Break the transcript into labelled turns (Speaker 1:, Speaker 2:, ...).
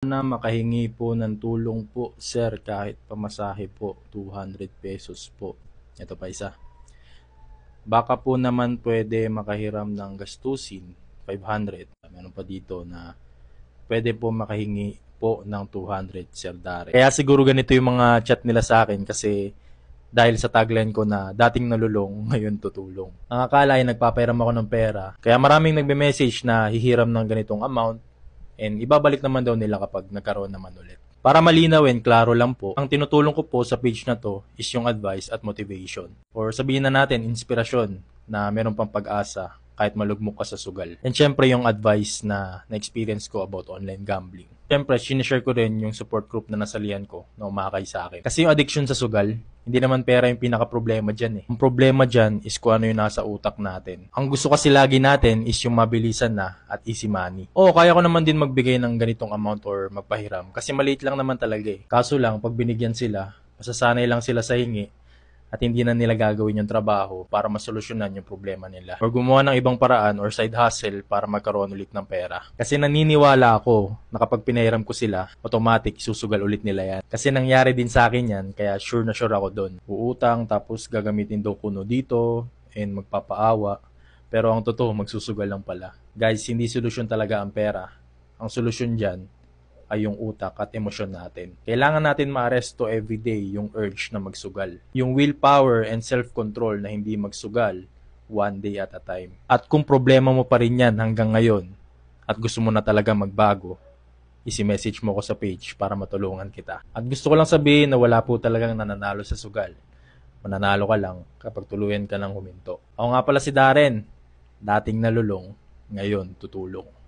Speaker 1: Na makahingi po ng tulong po, sir, kahit pamasahe po, 200 pesos po. Ito pa isa. Baka po naman pwede makahiram ng gastusin, 500. Meron pa dito na pwede po makahingi po ng 200, Sir Darren. Kaya siguro ganito yung mga chat nila sa akin kasi dahil sa tagline ko na dating nalulong, ngayon tutulong. Ang akala ay nagpapairam ako ng pera. Kaya maraming nagme-message na hihiram ng ganitong amount and ibabalik naman daw nila kapag nagkaroon naman ulit. Para malinaw and klaro lang po, ang tinutulong ko po sa page na to is yung advice at motivation. Or sabihin na natin, inspirasyon na meron pang pag-asa kahit malugmok ka sa sugal. And syempre yung advice na na-experience ko about online gambling. Syempre, sinishare ko rin yung support group na nasalihan ko na umakay sa akin. Kasi yung addiction sa sugal, hindi naman pera yung pinaka-problema dyan eh. Ang problema dyan is kung ano yung nasa utak natin. Ang gusto kasi lagi natin is yung mabilisan na at easy money. Oo, kaya ko naman din magbigay ng ganitong amount or magpahiram. Kasi maliit lang naman talaga eh. Kaso lang, pag binigyan sila, masasanay lang sila sa hingi at hindi na nila gagawin yung trabaho para masolusyonan yung problema nila. Or gumawa ng ibang paraan or side hustle para magkaroon ulit ng pera. Kasi naniniwala ako na kapag pinahiram ko sila, automatic susugal ulit nila yan. Kasi nangyari din sa akin yan, kaya sure na sure ako doon. Uutang, tapos gagamitin daw kuno dito, and magpapaawa. Pero ang totoo, magsusugal lang pala. Guys, hindi solusyon talaga ang pera. Ang solusyon dyan ay yung utak at emosyon natin. Kailangan natin maaresto everyday yung urge na magsugal. Yung willpower and self-control na hindi magsugal, one day at a time. At kung problema mo pa rin yan hanggang ngayon, at gusto mo na talaga magbago, isi-message mo ko sa page para matulungan kita. At gusto ko lang sabihin na wala po talagang nananalo sa sugal. Mananalo ka lang kapag tuluyan ka ng huminto. Ako nga pala si Darren, dating nalulong, ngayon tutulong.